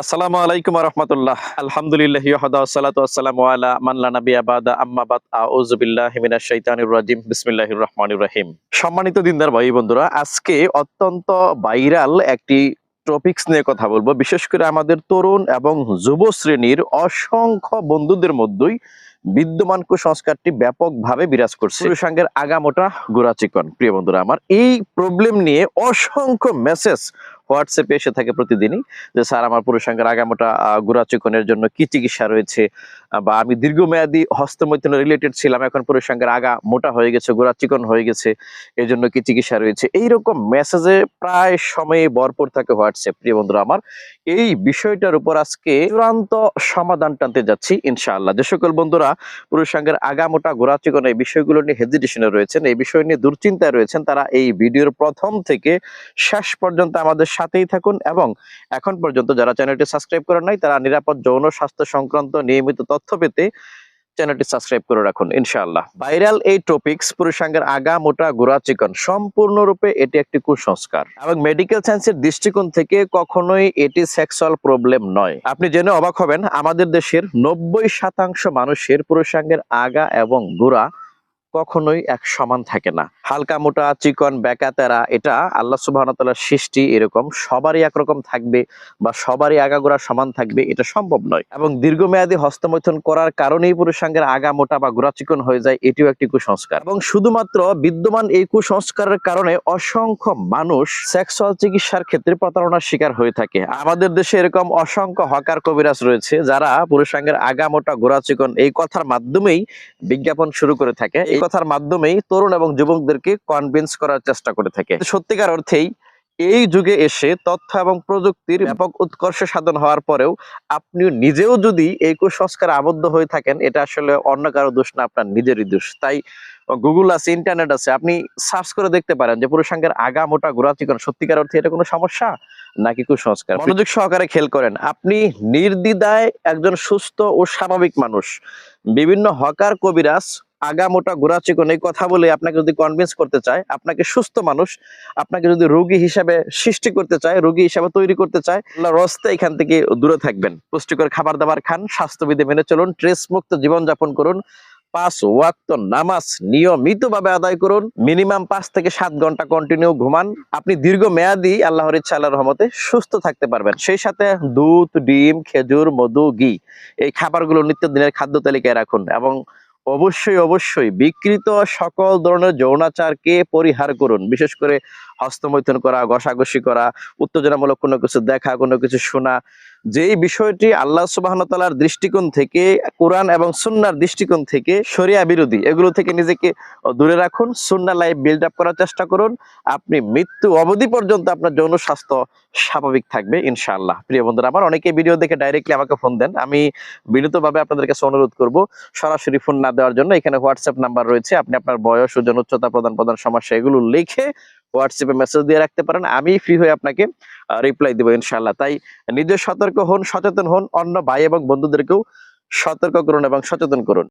আসসালামু আলাইকুম ওয়া রাহমাতুল্লাহ। আলহামদুলিল্লাহি ওয়াহদা ওয়াসসালাতু ওয়াসসালামু আলা মান লা নাবিয়্যা বা'দা আম্মা বাদ আউযু বিল্লাহি মিনাশ শাইতানির রাজিম। বিসমিল্লাহির রহমানির রহিম। সম্মানিত দিনদার ভাই বন্ধুরা, আজকে অত্যন্ত ভাইরাল একটি টপিকস নিয়ে কথা বলবো। বিশেষ করে আমাদের তরুণ এবং যুব শ্রেণীর অসংখ্য বন্ধুদের মধ্যেই বিদ্যমান কুসংস্কারটি ব্যাপকভাবে বিরাজ করছে। পুরুষাঙ্গের আগামোটা গোড়া চিকন। প্রিয় বন্ধুরা আমার, এই প্রবলেম নিয়ে অসংখ্য মেসেজ হোয়াটসঅ্যাপে এসে থাকে প্রতিদিনই যে স্যার আমার পুরুষাঙ্গের আগামোটা গোড়া চিকনের জন্য কি চিকিৎসা রয়েছে, বা আমি দীর্ঘমেয়াদী হস্তমৈথুন রিলেটেড ছিলাম, এখন পুরুষাঙ্গের আগা মোটা হয়ে গেছে, গোড়া চিকন হয়ে গেছে, এর জন্য কি চিকিৎসা রয়েছে। এইরকম মেসেজে প্রায় সময়ে ভরপুর থাকে হোয়াটসঅ্যাপ। প্রিয় বন্ধুরা আমার, এই বিষয়টার উপর আজকে চূড়ান্ত সমাধান টানতে যাচ্ছি ইনশাআল্লাহ। যে সকল বন্ধুরা পুরুষাঙ্গের আগামোটা গোড়া চিকন এই বিষয়গুলো নিয়ে হেজিটেশনে রয়েছেন, এই বিষয় নিয়ে দুশ্চিন্তায় রয়েছেন, তারা এই ভিডিওর প্রথম থেকে শেষ পর্যন্ত আমাদের সাথেই থাকুন এবং এখন পর্যন্ত যারা চ্যানেলটি সাবস্ক্রাইব করেন নাই তারা নিরাপদ যৌন স্বাস্থ্য সংক্রান্ত নিয়মিত তথ্য পেতে চ্যানেলটি সাবস্ক্রাইব করে রাখুন ইনশাআল্লাহ। ভাইরাল এই টপিকস পুরুষাঙ্গের আগা মোটা গোড়া চিকন, সম্পূর্ণরূপে এটি একটি কুসংস্কার এবং মেডিকেল সায়েন্সের দৃষ্টিকোণ থেকে কখনোই এটি সেক্সুয়াল প্রবলেম নয়। আপনি জেনে অবাক হবেন, আমাদের দেশের 90% মানুষের পুরুষাঙ্গের আগা এবং গোড়া কখনোই এক সমান থাকে না। হালকা মোটা চিকন বেঁকা তেরা, এটা আল্লাহ সুবহানাহু ওয়া তাআলার সৃষ্টি, এরকম সবারই একরকম থাকবে বা সবারই আগাগোড়া সমান থাকবে এটা সম্ভব নয়। এবং দীর্ঘমেয়াদী হস্তমৈথুন করার কারণেই পুরুষাঙ্গের আগা মোটা বা গোড়া চিকন হয়ে যায়, এটিও একটি কুসংস্কার। এবং শুধুমাত্র বিদ্যমান এই কুসংস্কারের কারণে অসংখ্য মানুষ সেক্সুয়াল চিকিৎসার ক্ষেত্রে প্রতারণার শিকার হয়ে থাকে। আমাদের দেশে এরকম অসংখ্য হকার কবিরাজ রয়েছে যারা পুরুষাঙ্গের আগা মোটা গোড়া চিকন এই কথার মাধ্যমেই বিজ্ঞাপন শুরু করে থাকে, এই কথার মাধ্যমেই তরুণ এবং যুবকদেরকে কনভিন্স করার চেষ্টা করে থাকে। সত্যিকার অর্থেই এই যুগে এসে তথ্য এবং প্রযুক্তির ব্যাপক উৎকর্ষ সাধন হওয়ার পরেও আপনি নিজেও যদি এই কুসংস্কারে আবদ্ধ হয়ে থাকেন, এটা আসলে অন্য কারো দোষ না, আপনার নিজেরই দোষ। তাই গুগল আছে, ইন্টারনেট আছে, আপনি সার্চ করে দেখতে পারেন যে পুরুষাঙ্গের আগা মোটা গোড়া চিকন সত্যিকার অর্থে এটা কোনো সমস্যা নাকি কুসংস্কার। মনোযোগ সহকারে খেয়াল করেন, আপনি নির্দ্বিধায় একজন সুস্থ ও স্বাভাবিক মানুষ, বিভিন্ন হকার কবিরাজ আগা মোটা গোড়া চিকন এই কথা বলে আপনাকে যদি কনভিন্স করতে চায়, আপনাকে সুস্থ মানুষ, আপনাকে যদি রোগী হিসাবে সৃষ্টি করতে চায়, রোগী হিসাবে তৈরি করতে চায়, আল্লাহর রাস্তায় এখান থেকে দূরে থাকবেন। পুষ্টিকর খাবার দাবার খান, স্বাস্থ্যবিধি মেনে চলুন, স্ট্রেস মুক্ত জীবনযাপন করুন, 5 ওয়াক্ত নামাজ নিয়মিতভাবে আদায় করুন, মিনিমাম 5 থেকে 7 ঘন্টা কন্টিনিউ ঘুমান। আপনি দীর্ঘমেয়াদী আল্লাহর ইচ্ছা আল্লাহর রহমতে সুস্থ থাকতে পারবেন। সেই সাথে দুধ, ডিম, খেজুর, মধু, ঘি এই খাবারগুলো নিত্যদিনের খাদ্য তালিকায় রাখুন এবং অবশ্যই বিকৃত সকল ধরনের যৌনাচারকে পরিহার করুন। বিশেষ করে হস্তমৈথুন করা, ঘষাঘষি করা, উত্তেজনামূলক কোনো কিছু দেখা, কোনো কিছু শোনা, যেই বিষয়টি আল্লাহ সুবহানাহু ওয়া তাআলার দৃষ্টিকোণ থেকে, কোরআন এবং সুন্নাহর দৃষ্টিকোণ থেকে শরিয়া বিরোধী, এগুলো থেকে নিজেকে দূরে রাখুন। সুন্নাহ লাইফ বিল্ড আপ করার চেষ্টা করুন। আপনি মৃত্যু অবধি পর্যন্ত আপনার যৌন স্বাস্থ্য স্বাভাবিক থাকবে ইনশাআল্লাহ। প্রিয় বন্ধুরা আমার, অনেকে ভিডিও দেখে ডাইরেক্টলি আমাকে ফোন দেন, আমি বিনীতভাবে আপনাদের কাছে অনুরোধ করব সরাসরি ফোন না দেওয়ার জন্য। এখানে হোয়াটসঅ্যাপ নাম্বার রয়েছে, আপনি আপনার বয়স, ওজন, উচ্চতা, প্রধান সমস্যা এগুলো লিখে হোয়াটসঅ্যাপে মেসেজ দিয়ে রাখতে পারেন, আমি ফ্রি হয়ে আপনাকে রিপ্লাই দেবো ইনশাআল্লাহ। তাই নিজে সতর্ক হন, সচেতন হন, অন্য ভাই এবং বন্ধুদেরকেও সতর্ক করুন এবং সচেতন করুন।